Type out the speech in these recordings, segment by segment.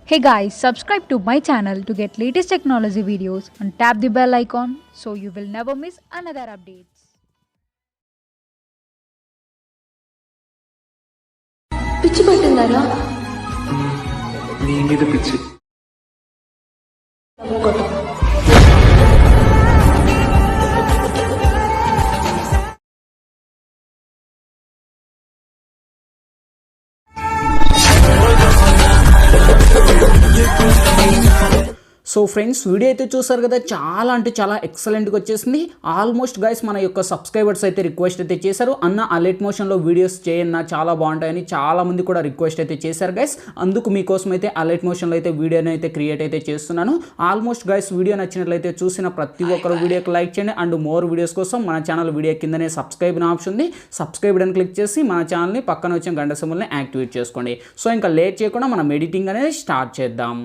Hey guys, subscribe to my channel to get latest technology videos and tap the bell icon so you will never miss another updates. పిచ్చి పట్టిందారా నీ మీద పిచ్చి. So friends video అయితే చూసారు కదా, చాలా అంటే చాలా ఎక్సలెంట్గా వచ్చేసింది. ఆల్మోస్ట్ గైస్ మన యొక్క సబ్స్క్రైబర్స్ అయితే రిక్వెస్ట్ అయితే చేశారు, అన్న అలైట్ మోషన్లో వీడియోస్ చేయన్నా చాలా బాగుంటాయని చాలామంది కూడా రిక్వెస్ట్ అయితే చేశారు గైస్. అందుకు మీకోసం అయితే అలైట్ మోషన్లో అయితే వీడియోని అయితే క్రియేట్ అయితే చేస్తున్నాను. ఆల్మోస్ట్ గైస్ వీడియో నచ్చినట్లయితే చూసిన ప్రతి ఒక్కరు వీడియోకి లైక్ చేయండి. అండ్ మోర్ వీడియోస్ కోసం మన ఛానల్ వీడియో కిందనే సబ్స్క్రైబ్ ఆప్షన్ ఉంది, సబ్స్క్రైబ్ అని క్లిక్ చేసి మన ఛానల్ని పక్కన వచ్చిన గంట సింబల్ని యాక్టివేట్ చేసుకోండి. సో ఇంకా లేట్ చేయకుండా మనం ఎడిటింగ్ అనేది స్టార్ట్ చేద్దాం.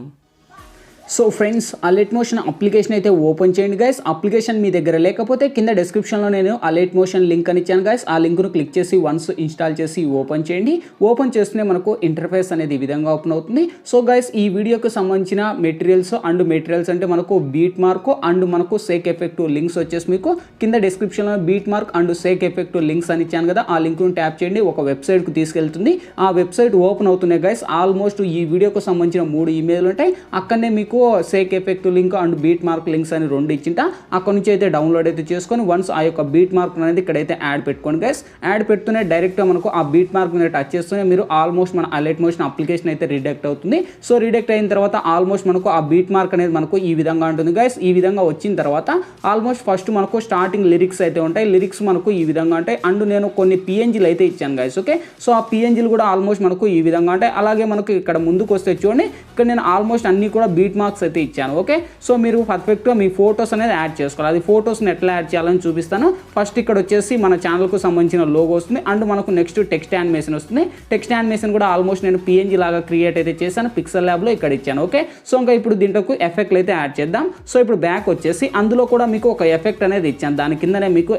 So friends, alight motion application అయితే ఓపెన్ చేయండి గైస్. అప్లికేషన్ మీ దగ్గర లేకపోతే కింద డిస్క్రిప్షన్లో నేను అలైట్ మోషన్ లింక్ అని ఇచ్చాను గైస్. ఆ లింక్ను క్లిక్ చేసి వన్స్ ఇన్స్టాల్ చేసి ఓపెన్ చేయండి. ఓపెన్ చేస్తేనే మనకు ఇంటర్ఫేస్ అనేది ఈ విధంగా ఓపెన్ అవుతుంది. సో గైస్, ఈ వీడియోకి సంబంధించిన మెటీరియల్స్ అంటే మనకు బీట్ మార్క్ అండ్ మనకు సేక్ ఎఫెక్టివ్ లింక్స్ వచ్చేసి మీకు కింద డిస్క్రిప్షన్లో beat mark and sake effective links అని ఇచ్చాను కదా, ఆ లింక్ను ట్యాప్ చేయండి. ఒక వెబ్సైట్కి తీసుకెళ్తుంది. ఆ వెబ్సైట్ ఓపెన్ అవుతున్నాయి గైస్. ఆల్మోస్ట్ ఈ వీడియోకి సంబంధించిన 3 ఇమెయిల్ ఉంటాయి. అక్కడనే మీకు sake effect link and beat mark links అని 2 ఇచ్చింట. అక్కడ నుంచి అయితే డౌన్లోడ్ అయితే చేసుకొని వన్స్ ఆ యొక్క బీట్ మార్క్ అనేది ఇక్కడైతే యాడ్ పెట్టుకోండి గైస్. యాడ్ పెడుతూనే డైరెక్ట్గా మనకు ఆ బీట్ మార్క్ మీద టచ్ చేస్తూనే మీరు ఆల్మోస్ట్ మన అలైట్ మోషన్ అప్లికేషన్ అయితే రిడెక్ట్ అవుతుంది. సో రిడెక్ట్ అయిన తర్వాత ఆల్మోస్ట్ మనకు ఆ బీట్ మార్క్ అనేది మనకు ఈ విధంగా ఉంటుంది గైస్. ఈ విధంగా వచ్చిన తర్వాత ఆల్మోస్ట్ ఫస్ట్ మనకు స్టార్టింగ్ లిరిక్స్ అయితే ఉంటాయి. లిరిక్స్ మనకు ఈ విధంగా ఉంటాయి. అండ్ నేను కొన్ని పిఎన్జీలు అయితే ఇచ్చాను గైస్. ఓకే, సో ఆ పిఎన్జీలు కూడా ఆల్మోస్ట్ మనకు ఈ విధంగా ఉంటాయి. అలాగే మనకు ఇక్కడ ముందుకు వస్తే చూడండి, ఇక్కడ నేను ఆల్మోస్ట్ అన్ని కూడా బీట్ మార్క్స్ అయితే ఇచ్చాను. ఓకే, సో మీరు పర్ఫెక్ట్గా మీ ఫొటోస్ అనేది యాడ్ చేసుకోవాలి. అది ఫొటోస్ని ఎట్లా యాడ్ చేయాలని చూపిస్తాను. ఫస్ట్ ఇక్కడ వచ్చేసి మన ఛానల్కు సంబంధించిన లోగో వస్తుంది. అండ్ మనకు నెక్స్ట్ టెక్స్ట్ యానిమేషన్ వస్తుంది. టెక్స్ట్ యానిమేషన్ కూడా ఆల్మోస్ట్ నేను పిఎన్జీ లాగా క్రియేట్ అయితే చేశాను, పిక్సెల్ ల్యాబ్లో ఇక్కడ ఇచ్చాను. ఓకే, సో ఇంకా ఇప్పుడు దీంట్లో ఎఫెక్ట్లు అయితే యాడ్ చేద్దాం. సో ఇప్పుడు బ్యాక్ వచ్చేసి అందులో కూడా మీకు ఒక ఎఫెక్ట్ అనేది ఇచ్చాను. దాని కిందనే మీకు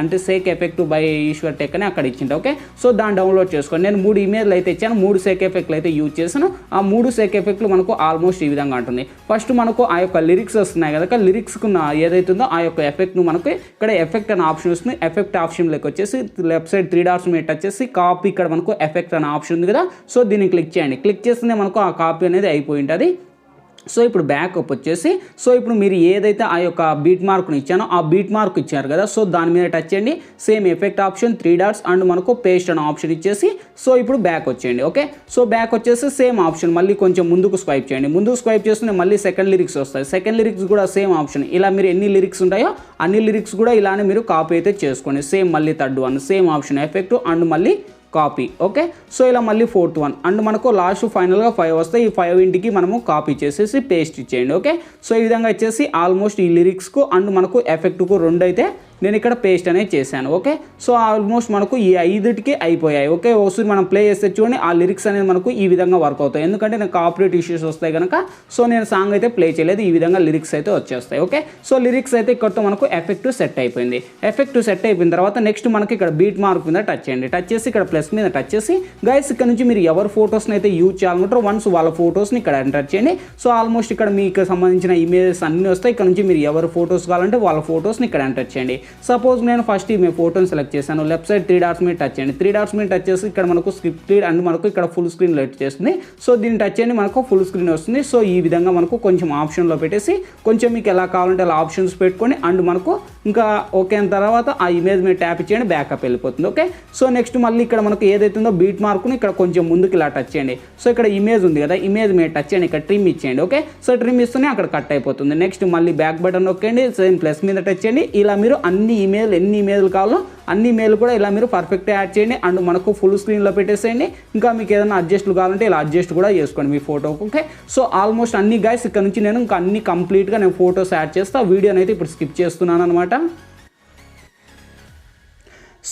అంటే సేక్ ఎఫెక్ట్ బై ఈశ్వర్ టెక్ అని అక్కడ ఇచ్చింది. ఓకే, సో దాన్ని డౌన్లోడ్ చేసుకోండి. నేను 3 ఇమేజ్లు అయితే ఇచ్చాను, 3 సేక్ ఎఫెక్ట్లు అయితే యూజ్ చేశాను. ఆ 3 సేక్ ఎఫెక్ట్లు మనకు ఆల్మోస్ట్ ఈ విధంగా ఉంటుంది. ఫస్ట్ మనకు ఆ యొక్క లిరిక్స్ వస్తున్నాయి కదా, లిరిక్స్కు ఏదైతుందో ఆ యొక్క ఎఫెక్ట్ను మనకు ఇక్కడ ఎఫెక్ట్ అనే ఆప్షన్ వస్తుంది. ఎఫెక్ట్ ఆప్షన్లోకి వచ్చేసి లెఫ్ట్ సైడ్ 3 డాట్స్ మీద టచ్ చేసి కాపీ, ఇక్కడ మనకు ఎఫెక్ట్ అనే ఆప్షన్ ఉంది కదా, సో దీన్ని క్లిక్ చేయండి. క్లిక్ చేస్తేనే మనకు ఆ కాపీ అనేది అయిపోయి ఉంటుంది. సో ఇప్పుడు బ్యాకప్ వచ్చేసి, సో ఇప్పుడు మీరు ఏదైతే ఆ యొక్క బీట్ మార్క్ని ఇచ్చానో ఆ బీట్ మార్క్ ఇచ్చారు కదా, సో దాని మీద టచ్ చేయండి. Same effect option 3 dots and మనకు పేస్ట్ అనే ఆప్షన్ ఇచ్చేసి సో ఇప్పుడు బ్యాక్ వచ్చేయండి. ఓకే, సో బ్యాక్ వచ్చేసి సేమ్ ఆప్షన్ మళ్ళీ కొంచెం ముందుకు స్వైప్ చేయండి. ముందుకు స్వైప్ చేస్తే మళ్ళీ సెకండ్ లిరిక్స్ వస్తాయి. సెకండ్ లిరిక్స్ కూడా సేమ్ ఆప్షన్. ఇలా మీరు ఎన్ని లిరిక్స్ ఉంటాయో అన్ని లిరిక్స్ కూడా ఇలానే మీరు కాపీ అయితే చేసుకోండి. సేమ్ మళ్ళీ third one same option effect and మళ్ళీ కాపీ. ఓకే, సో ఇలా మళ్ళీ 4th వన్ అండ్ మనకు లాస్ట్ ఫైనల్గా 5 వస్తాయి. ఈ 5 ఇంటికి మనము కాపీ చేసేసి పేస్ట్ ఇచ్చేయండి. ఓకే, సో ఈ విధంగా వచ్చేసి ఆల్మోస్ట్ ఈ లిరిక్స్కు అండ్ మనకు ఎఫెక్ట్కు 2 అయితే నేను ఇక్కడ పేస్ట్ అనేది చేశాను. ఓకే, సో ఆల్మోస్ట్ మనకు ఈ 5టికి అయిపోయాయి. ఓకే, ఒకసారి మనం ప్లే చేస్తే చూడండి, ఆ లిరిక్స్ అనేది మనకు ఈ విధంగా వర్క్ అవుతాయి. ఎందుకంటే నాకు కాపీరైట్ ఇష్యూస్ వస్తాయి కనుక సో నేను సాంగ్ అయితే ప్లే చేయలేదు. ఈ విధంగా లిరిక్స్ అయితే వచ్చేస్తాయి. ఓకే, సో లిరిక్స్ అయితే ఇక్కడతో మనకు ఎఫెక్ట్ సెట్ అయిపోయింది. ఎఫెక్ట్ సెట్ అయిపోయిన తర్వాత నెక్స్ట్ మనకి ఇక్కడ బీట్ మార్క్ మీద టచ్ చేయండి. టచ్ చేసి ఇక్కడ ప్లస్ మీద టచ్ చేసి గైస్ ఇక్కడ నుంచి మీరు ఎవరి ఫొటోస్ని అయితే యూజ్ చేయాలనుకుంటారో వన్స్ వాళ్ళ ఫొటోస్ని ఇక్కడ ఎంటర్ చేయండి. సో ఆల్మోస్ట్ ఇక్కడ మీకు సంబంధించిన ఇమేజెస్ అన్నీ వస్తాయి. ఇక్కడ నుంచి మీరు ఎవరి ఫొటోస్ కావాలంటే వాళ్ళ ఫొటోస్ని ఇక్కడ ఎంటర్ చేయండి. సపోజ్ నేను ఫస్ట్ ఈ ఫోటోని సెలెక్ట్ చేశాను. లెఫ్ట్ సైడ్ 3 డాట్స్ మీద టచ్ చేయండి. 3 డాట్స్ మీద టచ్ చేసి ఇక్కడ మనకు స్క్రిప్టెడ్ అండ్ మనకు ఇక్కడ ఫుల్ స్క్రీన్ లైట్ చేస్తుంది. సో దీన్ని టచ్ చేయండి, మనకు ఫుల్ స్క్రీన్ వస్తుంది. సో ఈ విధంగా మనకు కొంచెం ఆప్షన్లో పెట్టేసి కొంచెం మీకు ఎలా కావాలంటే అలా ఆప్షన్స్ పెట్టుకొని అండ్ మనకు ఇంకా ఓకే అయిన తర్వాత ఆ ఇమేజ్ మీద ట్యాప్ చేయండి, బ్యాకప్ వెళ్ళిపోతుంది. ఓకే, సో నెక్స్ట్ మళ్ళీ ఇక్కడ మనకు ఏదైతుందో బీట్ మార్క్ని ఇక్కడ కొంచెం ముందుకు ఇలా టచ్ చేయండి. సో ఇక్కడ ఇమేజ్ ఉంది కదా, ఇమేజ్ మీద టచ్ చేయండి, ఇక్కడ ట్రిమ్ ఇచ్చేయండి. ఓకే, సో ట్రిమ్ ఇస్తూనే అక్కడ కట్ అయిపోతుంది. నెక్స్ట్ మళ్ళీ బ్యాక్ బటన్ నొక్కండి, సేమ్ ప్లస్ మీద టచ్ చేయండి. ఇలా మీరు అన్ని ఎన్ని ఇమేజ్లు కావాలో అన్ని ఇమేజ్లు కూడా ఇలా మీరు పర్ఫెక్ట్గా యాడ్ చేయండి అండ్ మనకు ఫుల్ స్క్రీన్లో పెట్టేసేయండి. ఇంకా మీకు ఏదైనా అడ్జస్ట్లు కావాలంటే ఇలా అడ్జస్ట్ కూడా చేసుకోండి మీ ఫోటోకి. ఓకే, సో ఆల్మోస్ట్ అన్ని గైస్ ఇక్కడ నుంచి నేను ఇంకా అన్ని కంప్లీట్గా నేను ఫొటోస్ యాడ్ చేస్తా. వీడియోని అయితే ఇప్పుడు స్కిప్ చేస్తున్నాను అనమాట.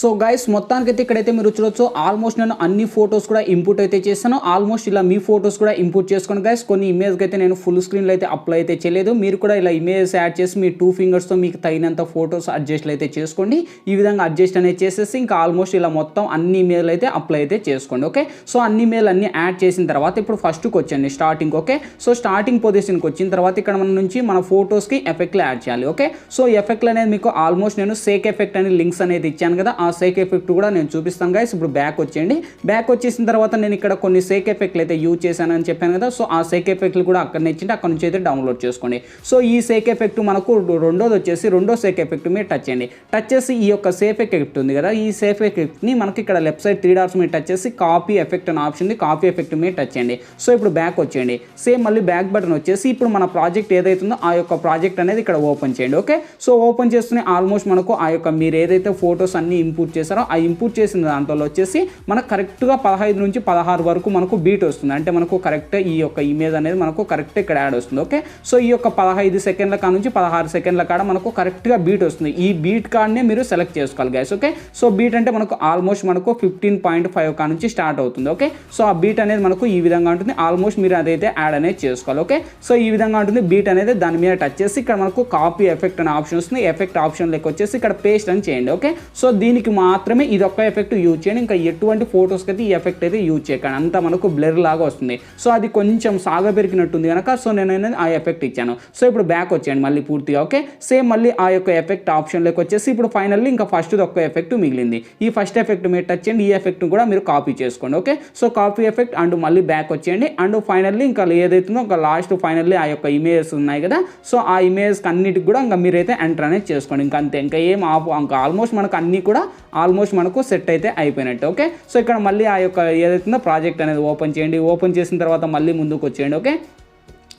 సో గైస్ మొత్తానికైతే ఇక్కడైతే మీరు చూడొచ్చు ఆల్మోస్ట్ నేను అన్ని ఫొటోస్ కూడా ఇంపుట్ అయితే చేశాను. ఆల్మోస్ట్ ఇలా మీ ఫొటోస్ కూడా ఇంపుట్ చేసుకోండి గైస్. కొన్ని ఇమేజ్కి అయితే నేను ఫుల్ స్క్రీన్లో అయితే అప్లై అయితే చేయలేదు. మీరు కూడా ఇలా ఇమేజెస్ యాడ్ చేసి మీ 2 ఫింగర్స్తో మీకు తగినంత ఫొటోస్ అడ్జస్ట్లు అయితే చేసుకోండి. ఈ విధంగా అడ్జస్ట్ అనేది చేసేసి ఇంకా ఆల్మోస్ట్ ఇలా మొత్తం అన్ని ఇమేజ్లు అయితే అప్లై అయితే చేసుకోండి. ఓకే, సో అన్ని ఇమేజ్ అన్ని యాడ్ చేసిన తర్వాత ఇప్పుడు ఫస్ట్కి వచ్చండి స్టార్టింగ్. ఓకే, సో స్టార్టింగ్ పొజిషన్కి వచ్చిన తర్వాత ఇక్కడ మన నుంచి మన ఫొటోస్కి ఎఫెక్ట్లు యాడ్ చేయాలి. ఓకే, సో ఎఫెక్ట్లు అనేది మీకు ఆల్మోస్ట్ నేను సేక్ ఎఫెక్ట్ అని లింక్స్ అనేది ఇచ్చాను కదా, ఆ సేక్ ఎఫెక్ట్ కూడా నేను చూపిస్తాను గైస్. ఇప్పుడు బ్యాక్ వచ్చేయండి. బ్యాక్ వచ్చేసిన తర్వాత నేను ఇక్కడ కొన్ని సేక్ ఎఫెక్ట్లు అయితే యూజ్ చేశానని చెప్పాను కదా, సో ఆ సేక్ ఎఫెక్ట్లు కూడా అక్కడ ఇచ్చింటే అక్కడ నుంచి అయితే డౌన్లోడ్ చేసుకోండి. సో ఈ సేక్ ఎఫెక్ట్ మనకు రెండోది వచ్చేసి రెండో సేక్ ఎఫెక్ట్ మీద టచ్ చేయండి. టచ్ చేసి ఈ యొక్క సేఫ్ ఎఫెక్ట్ ఉంది కదా, ఈ సేఫ్ ఎఫెక్ట్ని మనకి ఇక్కడ లెఫ్ట్ సైడ్ 3 డాట్స్ మీద టచ్ చేసి కాపీ ఎఫెక్ట్ అని ఆప్షన్ ఉంది, కాపీ ఎఫెక్ట్ మీద టచ్ చేయండి. సో ఇప్పుడు బ్యాక్ వచ్చేయండి. సేమ్ మళ్ళీ బ్యాక్ బటన్ వచ్చేసి ఇప్పుడు మన ప్రాజెక్ట్ ఏదైతుందో ఆ యొక్క ప్రాజెక్ట్ అనేది ఇక్కడ ఓపెన్ చేయండి. ఓకే, సో ఓపెన్ చేస్తూనే ఆల్మోస్ట్ మనకు ఆ యొక్క మీరు ఏదైతే ఫొటోస్ అన్ని ఇంపోర్ట్ చేశారో ఆ ఇంపోర్ట్ చేసిన దాంట్లో వచ్చేసి మనకు కరెక్ట్గా 15 నుంచి 16 వరకు మనకు బీట్ వస్తుంది. అంటే మనకు కరెక్ట్ ఈ యొక్క ఇమేజ్ అనేది మనకు కరెక్ట్ ఇక్కడ యాడ్ వస్తుంది. ఓకే, సో ఈ యొక్క 15 సెకండ్ల కాడ నుంచి 16 సెకండ్ల కాడ మనకు కరెక్ట్గా బీట్ వస్తుంది. ఈ బీట్ కార్డ్నే మీరు సెలెక్ట్ చేసుకోవాలి గైస్. ఓకే, సో బీట్ అంటే మనకు ఆల్మోస్ట్ మనకు 15.5 కా నుంచి స్టార్ట్ అవుతుంది. ఓకే, సో ఆ బీట్ అనేది మనకు ఈ విధంగా ఉంటుంది. ఆల్మోస్ట్ మీరు అదైతే యాడ్ అనేది చేసుకోవాలి. ఓకే, సో ఈ విధంగా ఉంటుంది బీట్ అనేది. దాని మీద టచ్ చేసి ఇక్కడ మనకు కాపీ ఎఫెక్ట్ అనే ఆప్షన్ వస్తుంది. ఎఫెక్ట్ ఆప్షన్ లెక్క వచ్చేసి ఇక్కడ పేస్ట్ అని చేయండి. ఓకే, సో దీనికి మాత్రమే ఇది ఒక్క ఎఫెక్ట్ యూజ్ చేయండి. ఇంకా ఎటువంటి ఫొటోస్కి అయితే ఈ ఎఫెక్ట్ అయితే యూజ్ చేయకండి, అంతా మనకు బ్లర్ లాగా వస్తుంది. సో అది కొంచెం సాగ పెరిగినట్టుంది కనుక సో నేను ఆ ఎఫెక్ట్ ఇచ్చాను. సో ఇప్పుడు బ్యాక్ వచ్చేయండి మళ్ళీ పూర్తిగా. ఓకే, సేమ్ మళ్ళీ ఆ యొక్క ఎఫెక్ట్ ఆప్షన్లోకి వచ్చేసి ఇప్పుడు ఫైనల్లీ ఇంకా ఫస్ట్ ఒక్క ఎఫెక్ట్ మిగిలింది. ఈ ఫస్ట్ ఎఫెక్ట్ మీరు టచ్ చేయండి. ఈ ఎఫెక్ట్ కూడా మీరు కాపీ చేసుకోండి. Okay, so copy effect and మళ్ళీ బ్యాక్ వచ్చేయండి. అండ్ ఫైనల్లీ ఇంకా ఏదైతుందో ఒక లాస్ట్ ఫైనల్లీ ఆ యొక్క ఇమేజెస్ ఉన్నాయి కదా, సో ఆ ఇమేజెస్ అన్నిటికి కూడా ఇంకా మీరైతే ఎంటర్ అనేది చేసుకోండి. ఇంకా అంతే, ఇంకా ఏం ఇంకా ఆల్మోస్ట్ మనకు అన్నీ కూడా ఆల్మోస్ట్ మనకు సెట్ అయితే అయిపోయినట్టు. ఓకే, సో ఇక్కడ మళ్ళీ ఆ యొక్క ఏదైతుందో ప్రాజెక్ట్ అనేది ఓపెన్ చేయండి. ఓపెన్ చేసిన తర్వాత మళ్ళీ ముందుకు వచ్చేయండి. ఓకే,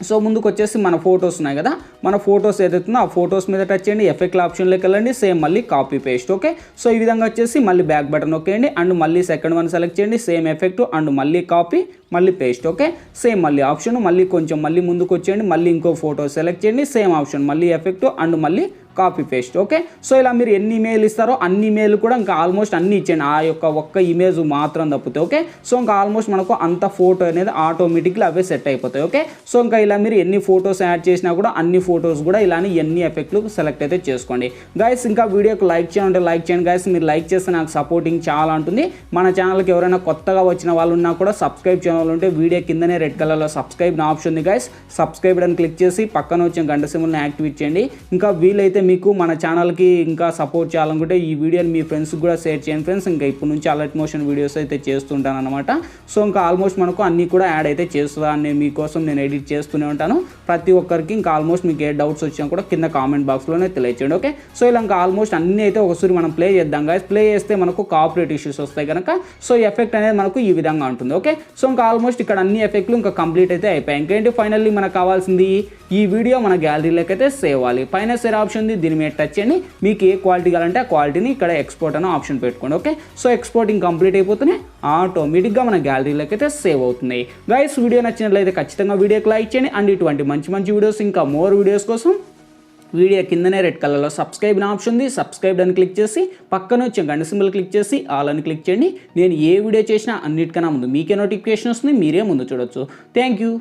సో ముందుకు వచ్చేసి మన ఫొటోస్ ఉన్నాయి కదా, మన ఫొటోస్ ఏదైతుందో ఆ ఫొటోస్ మీద టచ్ చేయండి. ఎఫెక్ట్ ఆప్షన్లోకి వెళ్ళండి. సేమ్ మళ్ళీ కాపీ పేస్ట్. ఓకే, సో ఈ విధంగా వచ్చేసి మళ్ళీ బ్యాక్ బటన్ నొక్కేయండి అండ్ మళ్ళీ సెకండ్ వన్ సెలెక్ట్ చేయండి. సేమ్ ఎఫెక్ట్ అండ్ మళ్ళీ కాపీ మళ్ళీ పేస్ట్. ఓకే, సేమ్ మళ్ళీ ఆప్షన్ మళ్ళీ కొంచెం మళ్ళీ ముందుకు వచ్చేయండి. మళ్ళీ ఇంకో ఫోటో సెలెక్ట్ చేయండి. సేమ్ ఆప్షన్ మళ్ళీ ఎఫెక్ట్ అండ్ మళ్ళీ కాపీ పేస్ట్. ఓకే, సో ఇలా మీరు ఎన్ని ఇమేజ్ ఇస్తారో అన్ని ఇమేజ్ కూడా ఇంకా ఆల్మోస్ట్ అన్ని ఇచ్చేయండి, ఆ యొక్క ఒక్క ఇమేజ్ మాత్రం తప్పితే. ఓకే, సో ఇంకా ఆల్మోస్ట్ మనకు అంత ఫోటో అనేది ఆటోమేటిక్గా అవే సెట్ అయిపోతాయి. ఓకే, సో ఇంకా ఇలా మీరు ఎన్ని ఫొటోస్ యాడ్ చేసినా కూడా అన్ని ఫొటోస్ కూడా ఇలానే ఎన్ని ఎఫెక్ట్లు సెలెక్ట్ అయితే చేసుకోండి గైస్. ఇంకా వీడియోకి లైక్ చేయండి, లైక్ చేయండి గైస్. మీరు లైక్ చేస్తే నాకు సపోర్టింగ్ చాలా ఉంటుంది. మన ఛానల్కి ఎవరైనా కొత్తగా వచ్చిన వాళ్ళు ఉన్నా కూడా సబ్స్క్రైబ్ చేయాలి ఉంటే వీడియో కిందనే రెడ్ కలర్లో సబ్స్క్రైబ్ నా ఆప్షన్ ఉంది గైస్. సబ్స్క్రైబ్ అని క్లిక్ చేసి పక్కన వచ్చిన గంట సింబల్ని యాక్టివేట్ చేయండి. ఇంకా వీలైతే మీకు మన ఛానల్కి ఇంకా సపోర్ట్ చేయాలనుకుంటే ఈ వీడియోని మీ ఫ్రెండ్స్కి కూడా షేర్ చేయండి ఫ్రెండ్స్. ఇంకా ఇప్పటి నుంచి అలర్ట్ మోషన్ వీడియోస్ అయితే చేస్తుంటాను అనమాట. సో ఇంకా ఆల్మోస్ట్ మనకు అన్నీ కూడా యాడ్ అయితే చేస్తాను మీకోసం, నేను ఎడిట్ చేస్తూనే ఉంటాను. ప్రతి ఒక్కరికి ఇంకా ఆల్మోస్ట్ మీకు ఏ డౌట్స్ వచ్చినా కూడా కింద కామెంట్ బాక్స్లోనే తెలియచేయండి. ఓకే, సో ఇలా ఇంకా ఆల్మోస్ట్ అన్నీ అయితే ఒకసారి మనం ప్లే చేద్దాం గైస్. ప్లే చేస్తే మనకు కాపీరైట్ ఇష్యూస్ వస్తాయి కనుక సో ఎఫెక్ట్ అనేది మనకు ఈ విధంగా ఉంటుంది. ఓకే, సో ఇంకా ఆల్మోస్ట్ ఇక్కడ అన్ని ఎఫెక్ట్లు ఇంకా కంప్లీట్ అయితే అయిపోయాయి. ఇంకేంటి ఫైనల్లీ మనకు కావాల్సింది ఈ వీడియో మన గ్యాలరీలోకి అయితే సేవ్ అవ్వాలి. పైన సేవ్ ఆప్షన్ ఉంది, దీని మీద టచ్ చేయండి. మీకు ఏ క్వాలిటీ కావాలంటే ఆ క్వాలిటీని ఇక్కడ ఎక్స్పోర్ట్ అనే ఆప్షన్ పెట్టుకోండి. ఓకే, సో ఎక్స్పోర్టింగ్ కంప్లీట్ అయిపోతేనే ఆటోమేటిక్గా మన గ్యాలరీలోకి అయితే సేవ్ అవుతున్నాయి గైస్. వీడియో నచ్చినట్లయితే ఖచ్చితంగా వీడియోకి లైక్ చేయండి అండ్ ఇటువంటి మంచి మంచి వీడియోస్ ఇంకా మోర్ వీడియోస్ కోసం వీడియో కిందనే రెడ్ కలర్లో సబ్స్క్రైబ్ నా ఆప్షన్ ఉంది. సబ్స్క్రైబ్ అని క్లిక్ చేసి పక్కన వచ్చే గంట సింబల్ క్లిక్ చేసి ఆల్ అని క్లిక్ చేయండి. నేను ఏ వీడియో చేసినా అన్నిటికన్నా ముందు మీకే నోటిఫికేషన్ వస్తుంది, మీరే ముందు చూడొచ్చు. Thank you.